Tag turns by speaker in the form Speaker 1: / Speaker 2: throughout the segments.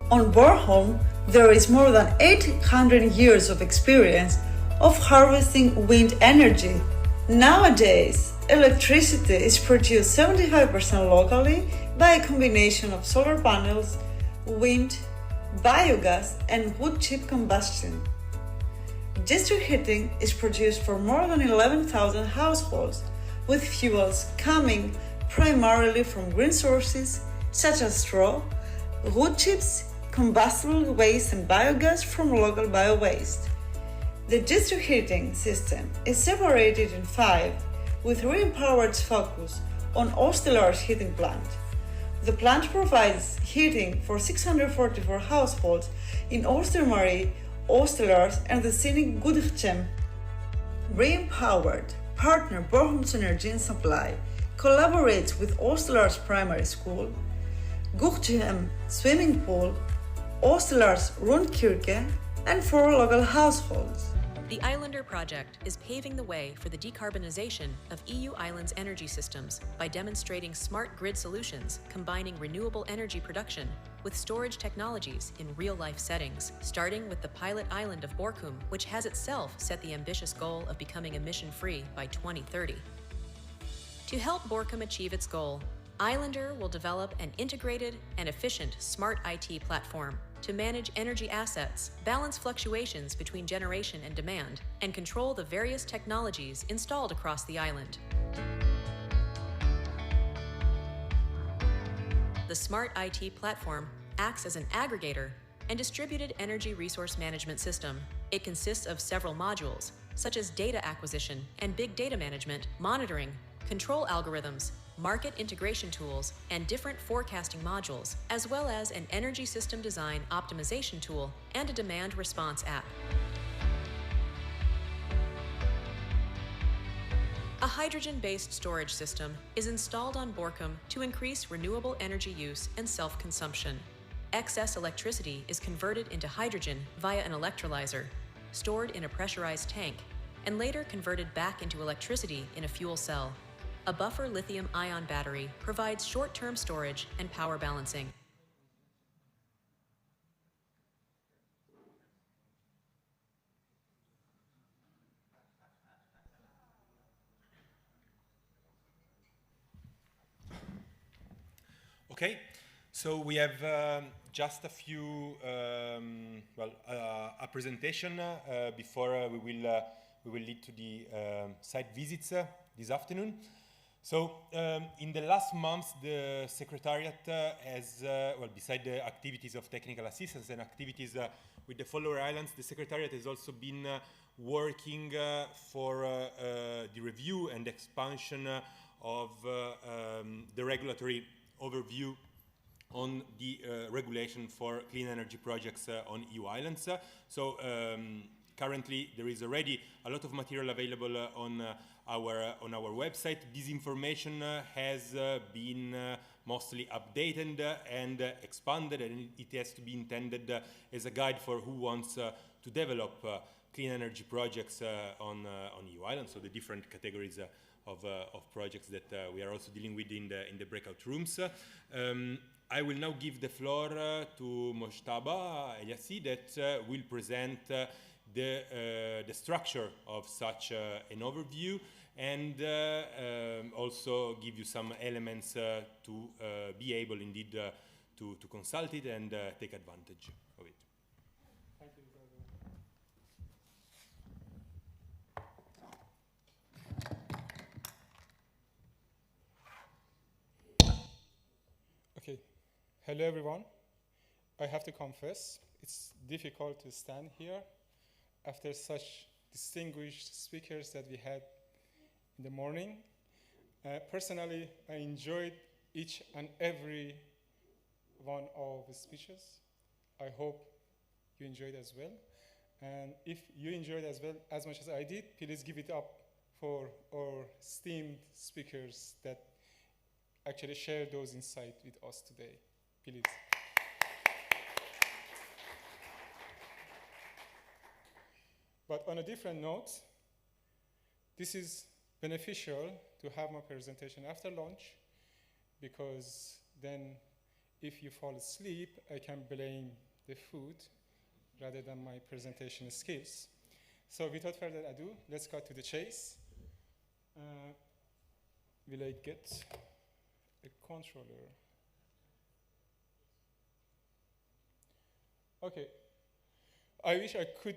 Speaker 1: On Bornholm, there is more than 800 years of experience of harvesting wind energy. Nowadays, electricity is produced 75% locally by a combination of solar panels, wind, biogas, and wood chip combustion. District heating is produced for more than 11,000 households, with fuels coming primarily from green sources such as straw, wood chips, combustible waste, and biogas from local bio-waste. The district heating system is separated in 5, with Re-Empowered's focus on Oosterlaar's heating plant. The plant provides heating for 644 households in Oostermarie, Oosterlaars, and the scenic Goedichem. Re-Empowered partner Bornholm's Energy and Supply collaborates with Oosterlaars Primary School, Goedichem Swimming Pool, Oosterlaars Rundkirche, and 4 local households.
Speaker 2: The Islander project is paving the way for the decarbonization of EU islands' energy systems by demonstrating smart grid solutions combining renewable energy production with storage technologies in real-life settings, starting with the pilot island of Borkum, which has itself set the ambitious goal of becoming emission-free by 2030. To help Borkum achieve its goal, Islander will develop an integrated and efficient smart IT platform to manage energy assets, balance fluctuations between generation and demand, and control the various technologies installed across the island. The smart IT platform acts as an aggregator and distributed energy resource management system. It consists of several modules, such as data acquisition and big data management, monitoring, control algorithms, market integration tools, and different forecasting modules, as well as an energy system design optimization tool and a demand response app. A hydrogen-based storage system is installed on Borkum to increase renewable energy use and self-consumption. Excess electricity is converted into hydrogen via an electrolyzer, stored in a pressurized tank, and later converted back into electricity in a fuel cell. A buffer lithium-ion battery provides short-term storage and power balancing.
Speaker 3: Okay, so we have just a few, a presentation before we will lead to the site visits this afternoon. So in the last months, the secretariat has, beside the activities of technical assistance and activities with the follower islands, the secretariat has also been working for the review and expansion of the regulatory overview on the regulation for clean energy projects on EU islands. So currently there is already a lot of material available on our website. This information has been mostly updated and expanded, and it has to be intended as a guide for who wants to develop clean energy projects on EU islands, so the different categories of projects that we are also dealing with in the breakout rooms. I will now give the floor to Mojtaba Eliassi that will present the structure of such an overview, and also give you some elements to be able indeed to consult it and take advantage of it.
Speaker 4: Thank you, brother. Okay, hello everyone. I have to confess, it's difficult to stand here after such distinguished speakers that we had in the morning. Personally, I enjoyed each and every one of the speeches. I hope you enjoyed as well. And if you enjoyed as well as much as I did, please give it up for our esteemed speakers that actually share those insights with us today. Please. But on a different note, this is beneficial to have my presentation after lunch, because then if you fall asleep, I can blame the food rather than my presentation skills. So without further ado, let's cut to the chase. Will I get a controller? Okay. I wish I could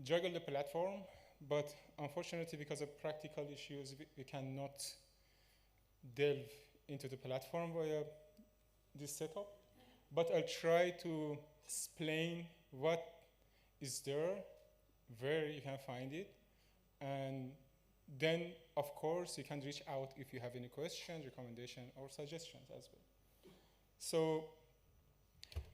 Speaker 4: juggle the platform, but unfortunately, because of practical issues, we cannot delve into the platform via this setup. But I'll try to explain what is there, where you can find it, and then, of course, you can reach out if you have any questions, recommendations, or suggestions as well. So,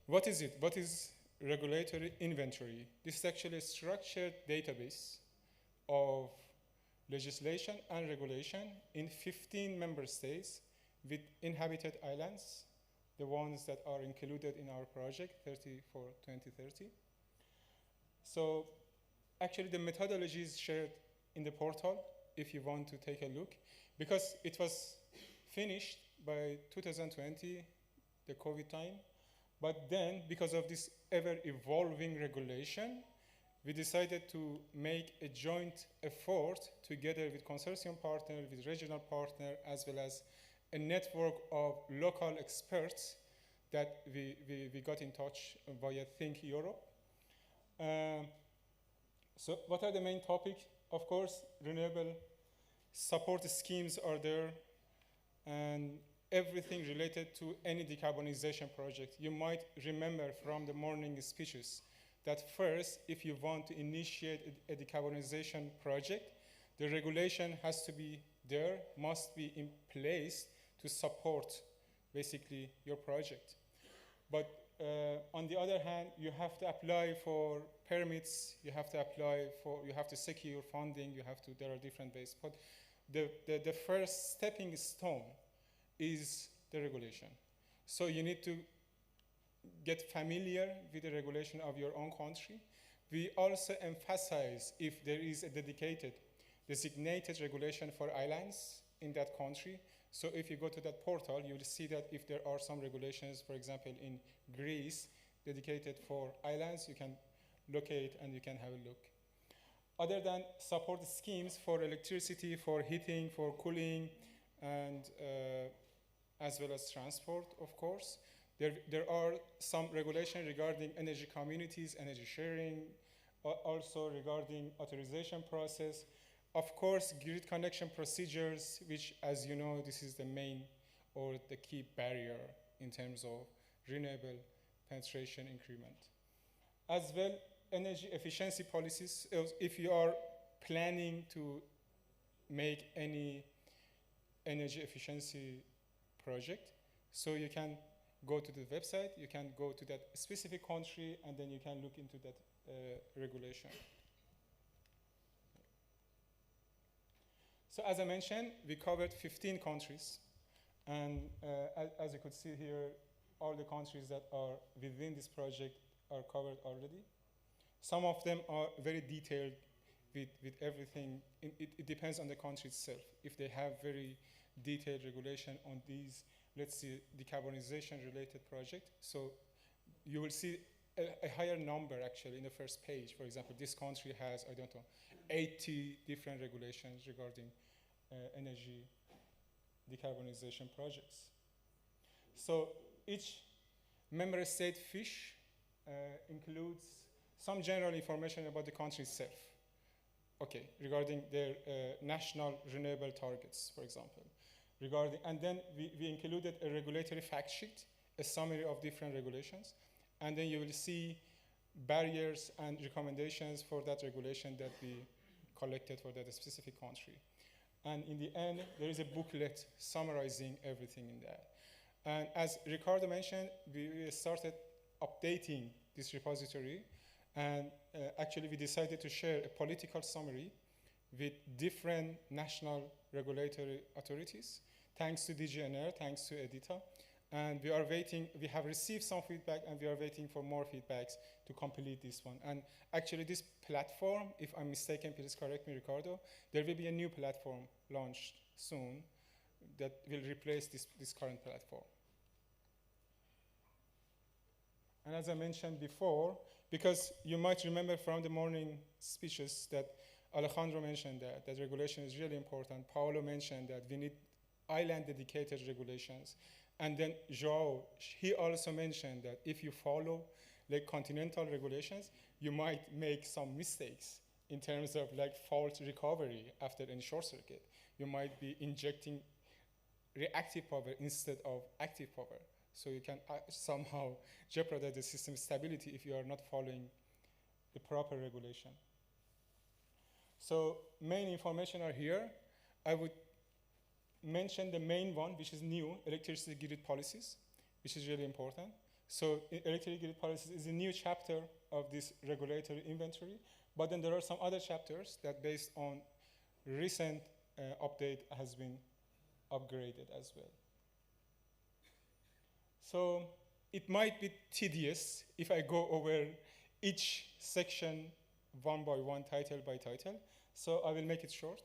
Speaker 4: what is it? What is regulatory inventory? This is actually a structured database of legislation and regulation in 15 member states with inhabited islands, the ones that are included in our project, 30 for 2030. So actually the methodology is shared in the portal if you want to take a look, because it was finished by 2020, the COVID time. But then, because of this ever-evolving regulation, we decided to make a joint effort together with consortium partner, with regional partner, as well as a network of local experts that we got in touch via Think Europe. So what are the main topics? Of course, renewable support schemes are there, and everything related to any decarbonization project. You might remember from the morning speeches that first, if you want to initiate a decarbonization project, the regulation has to be there, must be in place to support basically your project. But on the other hand, you have to apply for permits, you have to secure funding, there are different ways. But the first stepping stone is the regulation. So you need to get familiar with the regulation of your own country. We also emphasize if there is a dedicated, designated regulation for islands in that country. So if you go to that portal, you will see that if there are some regulations, for example, in Greece, dedicated for islands, you can locate and you can have a look. Other than support schemes for electricity, for heating, for cooling, and as well as transport, of course. There are some regulation regarding energy communities, energy sharing, also regarding authorization process. Of course, grid connection procedures, which, as you know, this is the main or the key barrier in terms of renewable penetration increment. As well, energy efficiency policies. If you are planning to make any energy efficiency project, so you can go to the website, you can go to that specific country, and then you can look into that regulation. So as I mentioned, we covered 15 countries, and as you could see here, all the countries that are within this project are covered already. Some of them are very detailed with everything. It depends on the country itself. If they have very detailed regulation on these, let's see, decarbonization-related project. So you will see a higher number, actually, in the first page. For example, this country has, 80 different regulations regarding energy decarbonization projects. So each member state fiche includes some general information about the country itself. Okay, regarding their national renewable targets, for example. And then we included a regulatory fact sheet, a summary of different regulations, and then you will see barriers and recommendations for that regulation that we collected for that specific country. And in the end, there is a booklet summarizing everything in there. And as Ricardo mentioned, we started updating this repository, and actually we decided to share a political summary with different national regulatory authorities, thanks to DGNR, thanks to EDITA. And we have received some feedback, and we are waiting for more feedbacks to complete this one. And actually this platform, if I'm mistaken, please correct me, Ricardo, there will be a new platform launched soon that will replace this current platform. And as I mentioned before, because you might remember from the morning speeches that Alejandro mentioned that regulation is really important. Paolo mentioned that we need island-dedicated regulations. And then Joao, he also mentioned that if you follow like continental regulations, you might make some mistakes in terms of like fault recovery after any short circuit. You might be injecting reactive power instead of active power. So you can somehow jeopardize the system stability if you are not following the proper regulation. So main information are here. I would mention the main one, which is new, electricity grid policies, which is really important. So electricity grid policies is a new chapter of this regulatory inventory, but then there are some other chapters that based on recent update has been upgraded as well. So it might be tedious if I go over each section one by one, title by title. So I will make it short.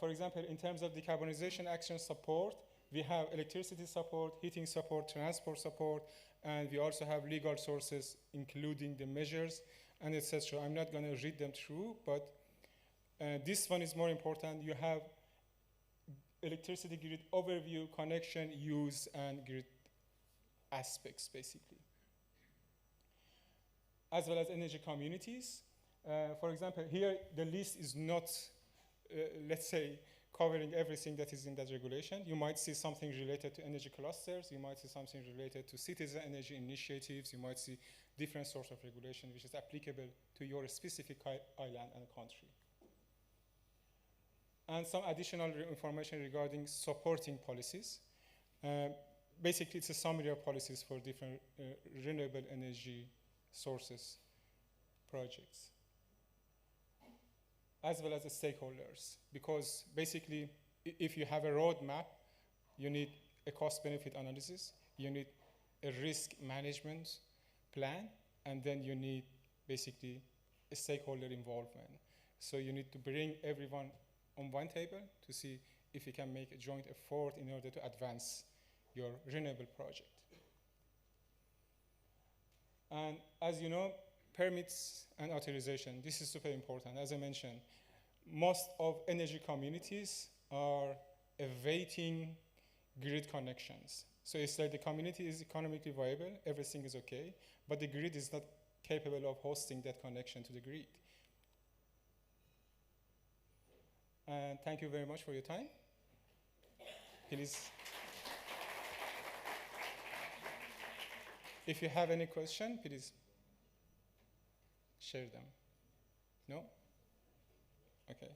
Speaker 4: For example, in terms of decarbonization action support, we have electricity support, heating support, transport support, and we also have legal sources, including the measures, and etc. I'm not going to read them through, but this one is more important. You have electricity grid overview, connection, use, and grid aspects, basically. As well as energy communities. For example, here the list is not, let's say, covering everything that is in that regulation. You might see something related to energy clusters. You might see something related to citizen energy initiatives. You might see different sorts of regulation which is applicable to your specific island and country. And some additional information regarding supporting policies. Basically, it's a summary of policies for different renewable energy sources projects, as well as the stakeholders. Because basically, if you have a roadmap, you need a cost-benefit analysis, you need a risk management plan, and then you need basically a stakeholder involvement. So you need to bring everyone on one table to see if you can make a joint effort in order to advance your renewable project. And as you know, permits and authorization, this is super important. As I mentioned, most of energy communities are awaiting grid connections. So it's like the community is economically viable, everything is okay, but the grid is not capable of hosting that connection to the grid. And thank you very much for your time. Please, if you have any question, please share them. No? Okay.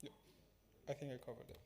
Speaker 4: Yeah, I think I covered it.